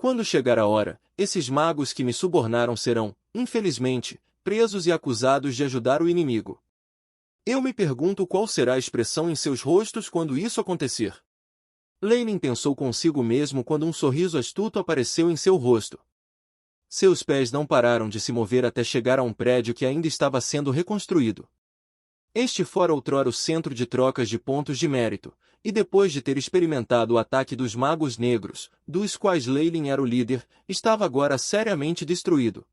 Quando chegar a hora, esses magos que me subornaram serão, infelizmente, presos e acusados de ajudar o inimigo. Eu me pergunto qual será a expressão em seus rostos quando isso acontecer. Lei pensou consigo mesmo quando um sorriso astuto apareceu em seu rosto. Seus pés não pararam de se mover até chegar a um prédio que ainda estava sendo reconstruído. Este fora outrora o centro de trocas de pontos de mérito, e depois de ter experimentado o ataque dos magos negros, dos quais Leylin era o líder, estava agora seriamente destruído.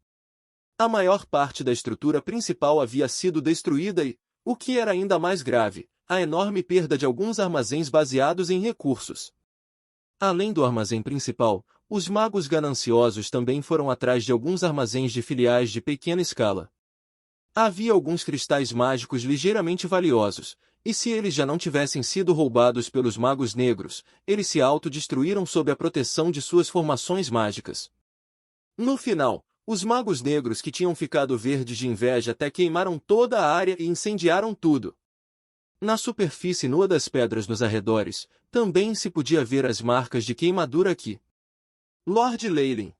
A maior parte da estrutura principal havia sido destruída e, o que era ainda mais grave, a enorme perda de alguns armazéns baseados em recursos. Além do armazém principal, os magos gananciosos também foram atrás de alguns armazéns de filiais de pequena escala. Havia alguns cristais mágicos ligeiramente valiosos, e se eles já não tivessem sido roubados pelos magos negros, eles se autodestruíram sob a proteção de suas formações mágicas. No final, os magos negros que tinham ficado verdes de inveja até queimaram toda a área e incendiaram tudo. Na superfície nua das pedras nos arredores, também se podia ver as marcas de queimadura aqui. Lord Leylin.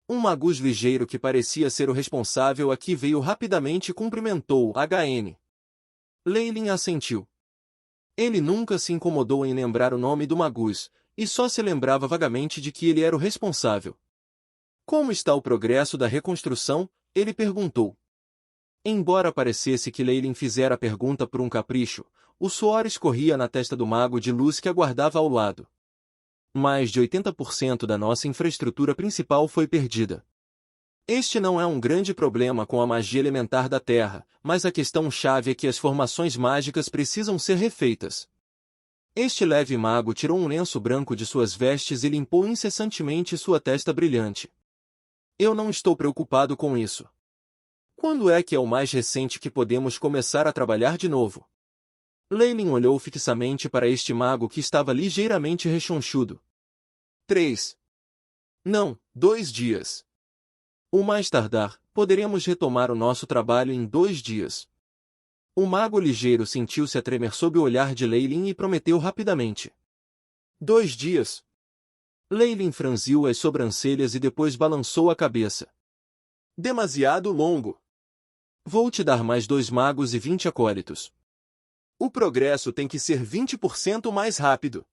Um magus ligeiro que parecia ser o responsável aqui veio rapidamente e cumprimentou HN. Leylin assentiu. Ele nunca se incomodou em lembrar o nome do magus, e só se lembrava vagamente de que ele era o responsável. Como está o progresso da reconstrução? Ele perguntou. Embora parecesse que Leylin fizera a pergunta por um capricho, o suor escorria na testa do mago de luz que aguardava ao lado. Mais de 80% da nossa infraestrutura principal foi perdida. Este não é um grande problema com a magia elementar da Terra, mas a questão-chave é que as formações mágicas precisam ser refeitas. Este leve mago tirou um lenço branco de suas vestes e limpou incessantemente sua testa brilhante. Eu não estou preocupado com isso. Quando é que é o mais recente que podemos começar a trabalhar de novo? Leylin olhou fixamente para este mago que estava ligeiramente rechonchudo. 3. Não, 2 dias. O mais tardar, poderemos retomar o nosso trabalho em 2 dias. O mago ligeiro sentiu-se a tremer sob o olhar de Leylin e prometeu rapidamente. 2 dias. Leylin franziu as sobrancelhas e depois balançou a cabeça. Demasiado longo. Vou te dar mais 2 magos e 20 acólitos. O progresso tem que ser 20% mais rápido.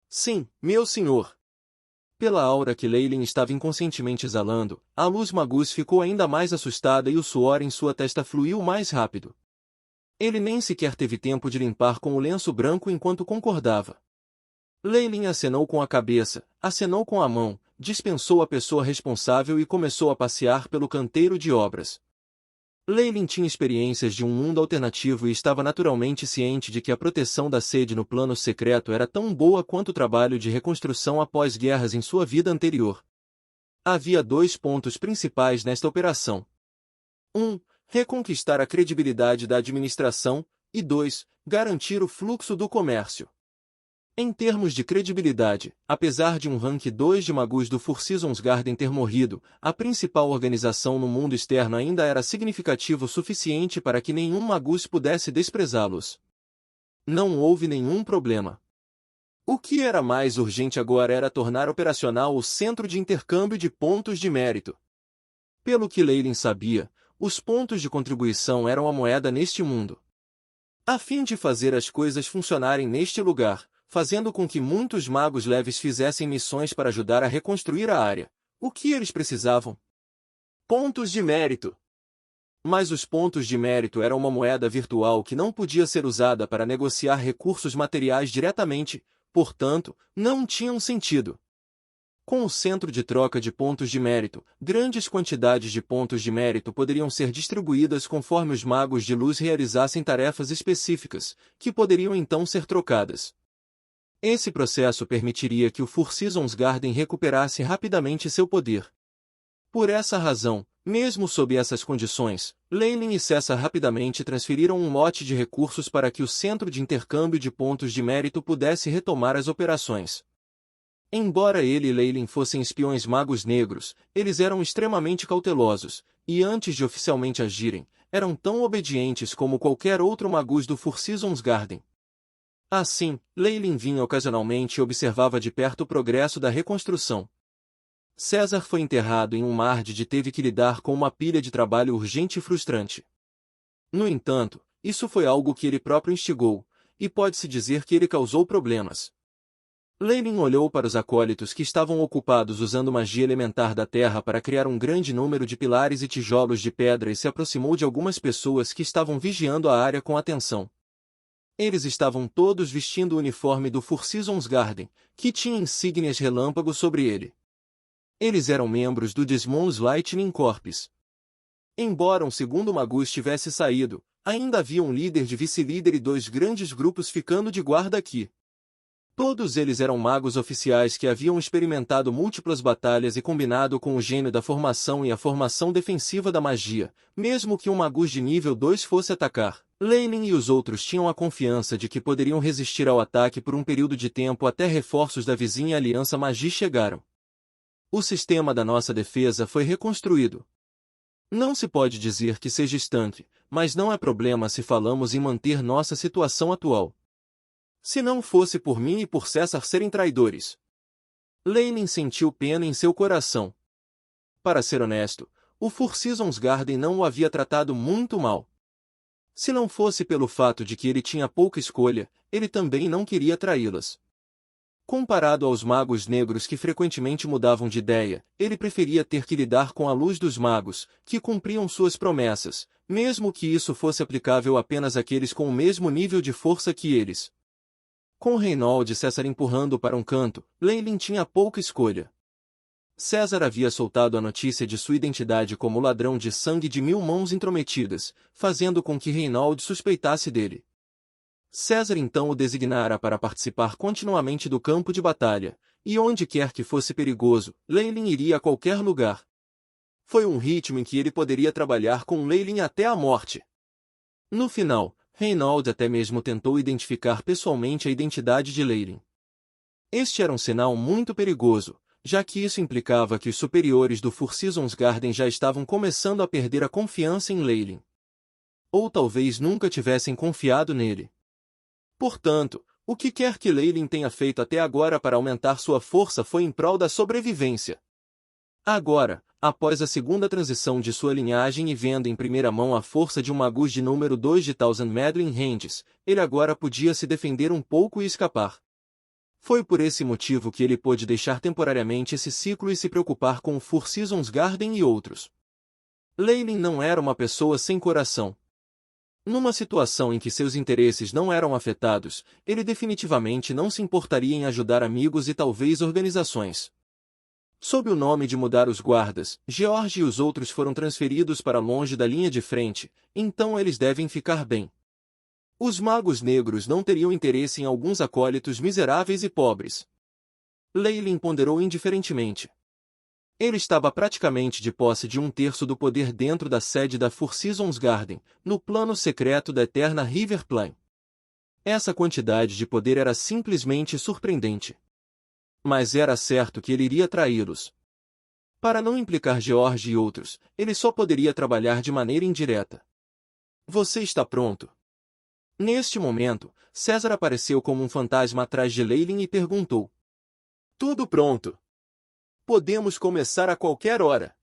Sim, meu senhor. Pela aura que Leylin estava inconscientemente exalando, a luz magus ficou ainda mais assustada e o suor em sua testa fluiu mais rápido. Ele nem sequer teve tempo de limpar com o lenço branco enquanto concordava. Leylin acenou com a cabeça, acenou com a mão, dispensou a pessoa responsável e começou a passear pelo canteiro de obras. Leylin tinha experiências de um mundo alternativo e estava naturalmente ciente de que a proteção da sede no plano secreto era tão boa quanto o trabalho de reconstrução após guerras em sua vida anterior. Havia 2 pontos principais nesta operação. 1. Reconquistar a credibilidade da administração, e 2. Garantir o fluxo do comércio. Em termos de credibilidade, apesar de um rank 2 de magus do Four Seasons Garden ter morrido, a principal organização no mundo externo ainda era significativo o suficiente para que nenhum magus pudesse desprezá-los. Não houve nenhum problema. O que era mais urgente agora era tornar operacional o centro de intercâmbio de pontos de mérito. Pelo que Leylin sabia, os pontos de contribuição eram a moeda neste mundo. A fim de fazer as coisas funcionarem neste lugar, fazendo com que muitos magos leves fizessem missões para ajudar a reconstruir a área. O que eles precisavam? Pontos de mérito. Mas os pontos de mérito eram uma moeda virtual que não podia ser usada para negociar recursos materiais diretamente, portanto, não tinham sentido. Com o centro de troca de pontos de mérito, grandes quantidades de pontos de mérito poderiam ser distribuídas conforme os magos de luz realizassem tarefas específicas, que poderiam então ser trocadas. Esse processo permitiria que o Four Seasons Garden recuperasse rapidamente seu poder. Por essa razão, mesmo sob essas condições, Leylin e Cessa rapidamente transferiram um lote de recursos para que o centro de intercâmbio de pontos de mérito pudesse retomar as operações. Embora ele e Leylin fossem espiões magos negros, eles eram extremamente cautelosos, e antes de oficialmente agirem, eram tão obedientes como qualquer outro magus do Four Seasons Garden. Assim, Leylin vinha ocasionalmente e observava de perto o progresso da reconstrução. César foi enterrado em um mar de teve que lidar com uma pilha de trabalho urgente e frustrante. No entanto, isso foi algo que ele próprio instigou, e pode-se dizer que ele causou problemas. Lenin olhou para os acólitos que estavam ocupados usando magia elementar da terra para criar um grande número de pilares e tijolos de pedra e se aproximou de algumas pessoas que estavam vigiando a área com atenção. Eles estavam todos vestindo o uniforme do Four Seasons Garden, que tinha insígnias relâmpago sobre ele. Eles eram membros do Desmond's Lightning Corps. Embora um segundo Magus tivesse saído, ainda havia um líder de vice-líder e 2 grandes grupos ficando de guarda aqui. Todos eles eram magos oficiais que haviam experimentado múltiplas batalhas e combinado com o gênio da formação e a formação defensiva da magia, mesmo que um Magus de nível 2 fosse atacar. Lenin e os outros tinham a confiança de que poderiam resistir ao ataque por um período de tempo até reforços da vizinha Aliança Magi chegaram. O sistema da nossa defesa foi reconstruído. Não se pode dizer que seja estanque, mas não é problema se falamos em manter nossa situação atual. Se não fosse por mim e por César serem traidores. Lenin sentiu pena em seu coração. Para ser honesto, o Four Seasons Garden não o havia tratado muito mal. Se não fosse pelo fato de que ele tinha pouca escolha, ele também não queria traí-las. Comparado aos magos negros que frequentemente mudavam de ideia, ele preferia ter que lidar com a luz dos magos, que cumpriam suas promessas, mesmo que isso fosse aplicável apenas àqueles com o mesmo nível de força que eles. Com Reynold e César empurrando para um canto, Lenin tinha pouca escolha. César havia soltado a notícia de sua identidade como ladrão de sangue de 1000 mãos intrometidas, fazendo com que Reynold suspeitasse dele. César então o designara para participar continuamente do campo de batalha, e onde quer que fosse perigoso, Lenin iria a qualquer lugar. Foi um ritmo em que ele poderia trabalhar com Lenin até a morte. No final, Reynold até mesmo tentou identificar pessoalmente a identidade de Lenin. Este era um sinal muito perigoso, já que isso implicava que os superiores do Four Seasons Garden já estavam começando a perder a confiança em Lenin. Ou talvez nunca tivessem confiado nele. Portanto, o que quer que Lenin tenha feito até agora para aumentar sua força foi em prol da sobrevivência. Agora, após a segunda transição de sua linhagem e vendo em primeira mão a força de um Magus de número 2 de Thousand Meddling Hands, ele agora podia se defender um pouco e escapar. Foi por esse motivo que ele pôde deixar temporariamente esse ciclo e se preocupar com o Four Seasons Garden e outros. Lenin não era uma pessoa sem coração. Numa situação em que seus interesses não eram afetados, ele definitivamente não se importaria em ajudar amigos e talvez organizações. Sob o nome de mudar os guardas, George e os outros foram transferidos para longe da linha de frente, então eles devem ficar bem. Os magos negros não teriam interesse em alguns acólitos miseráveis e pobres. Lenin ponderou indiferentemente. Ele estava praticamente de posse de 1/3 do poder dentro da sede da Four Seasons Garden, no plano secreto da eterna River Plain. Essa quantidade de poder era simplesmente surpreendente. Mas era certo que ele iria traí-los. Para não implicar George e outros, ele só poderia trabalhar de maneira indireta. Você está pronto? Neste momento, César apareceu como um fantasma atrás de Lenin e perguntou. Tudo pronto. Podemos começar a qualquer hora.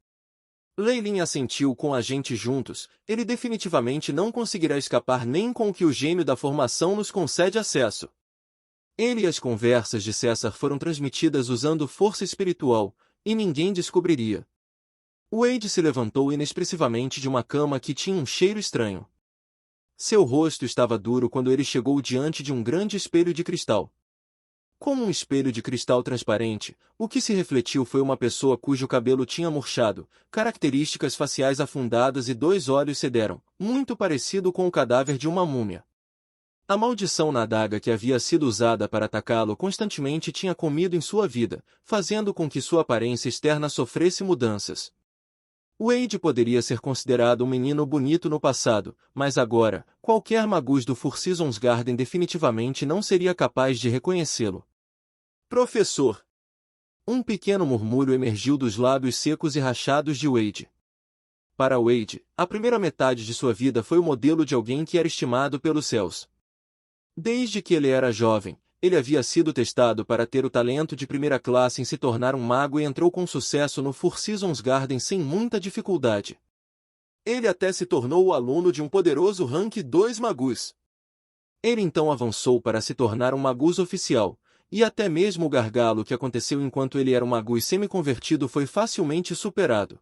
Lenin assentiu com a gente juntos, ele definitivamente não conseguirá escapar nem com o que o gênio da formação nos concede acesso. Ele e as conversas de César foram transmitidas usando força espiritual, e ninguém descobriria. Wade se levantou inexpressivamente de uma cama que tinha um cheiro estranho. Seu rosto estava duro quando ele chegou diante de um grande espelho de cristal. Como um espelho de cristal transparente, o que se refletiu foi uma pessoa cujo cabelo tinha murchado, características faciais afundadas e 2 olhos cederam, muito parecido com o cadáver de uma múmia. A maldição na adaga que havia sido usada para atacá-lo constantemente tinha comido em sua vida, fazendo com que sua aparência externa sofresse mudanças. Wade poderia ser considerado um menino bonito no passado, mas agora, qualquer magus do Four Seasons Garden definitivamente não seria capaz de reconhecê-lo. Professor! Um pequeno murmúrio emergiu dos lábios secos e rachados de Wade. Para Wade, a primeira metade de sua vida foi o modelo de alguém que era estimado pelos céus. Desde que ele era jovem, ele havia sido testado para ter o talento de primeira classe em se tornar um mago e entrou com sucesso no Four Seasons Garden sem muita dificuldade. Ele até se tornou o aluno de um poderoso Rank 2 Magus. Ele então avançou para se tornar um Magus oficial, e até mesmo o gargalo que aconteceu enquanto ele era um Magus semi-convertido foi facilmente superado.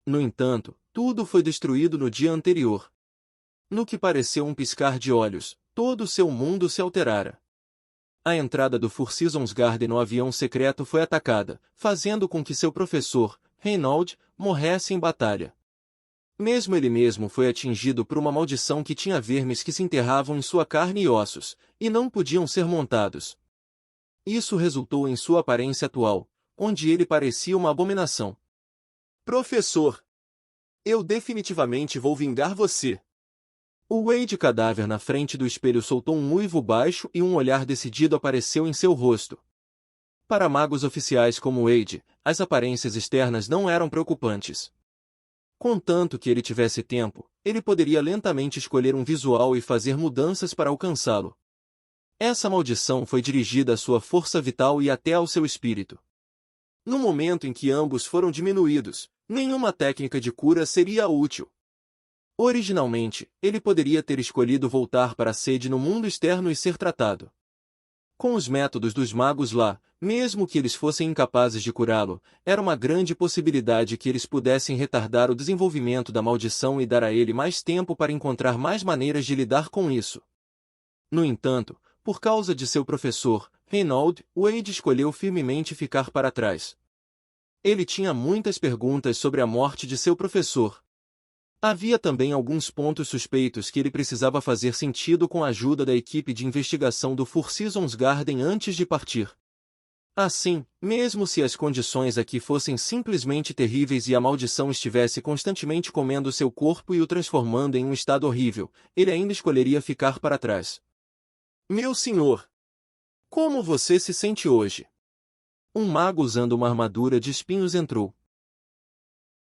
No entanto, tudo foi destruído no dia anterior. No que pareceu um piscar de olhos, todo o seu mundo se alterara. A entrada do Four Seasons Garden no avião secreto foi atacada, fazendo com que seu professor, Reynolds, morresse em batalha. Mesmo ele mesmo foi atingido por uma maldição que tinha vermes que se enterravam em sua carne e ossos, e não podiam ser montados. Isso resultou em sua aparência atual, onde ele parecia uma abominação. Professor! Eu definitivamente vou vingar você! O Wade cadáver na frente do espelho soltou um uivo baixo e um olhar decidido apareceu em seu rosto. Para magos oficiais como Wade, as aparências externas não eram preocupantes. Contanto que ele tivesse tempo, ele poderia lentamente escolher um visual e fazer mudanças para alcançá-lo. Essa maldição foi dirigida à sua força vital e até ao seu espírito. No momento em que ambos foram diminuídos, nenhuma técnica de cura seria útil. Originalmente, ele poderia ter escolhido voltar para a sede no mundo externo e ser tratado. Com os métodos dos magos lá, mesmo que eles fossem incapazes de curá-lo, era uma grande possibilidade que eles pudessem retardar o desenvolvimento da maldição e dar a ele mais tempo para encontrar mais maneiras de lidar com isso. No entanto, por causa de seu professor, Reynolds, Wade escolheu firmemente ficar para trás. Ele tinha muitas perguntas sobre a morte de seu professor. Havia também alguns pontos suspeitos que ele precisava fazer sentido com a ajuda da equipe de investigação do Four Seasons Garden antes de partir. Assim, mesmo se as condições aqui fossem simplesmente terríveis e a maldição estivesse constantemente comendo seu corpo e o transformando em um estado horrível, ele ainda escolheria ficar para trás. Meu senhor! Como você se sente hoje? Um mago usando uma armadura de espinhos entrou.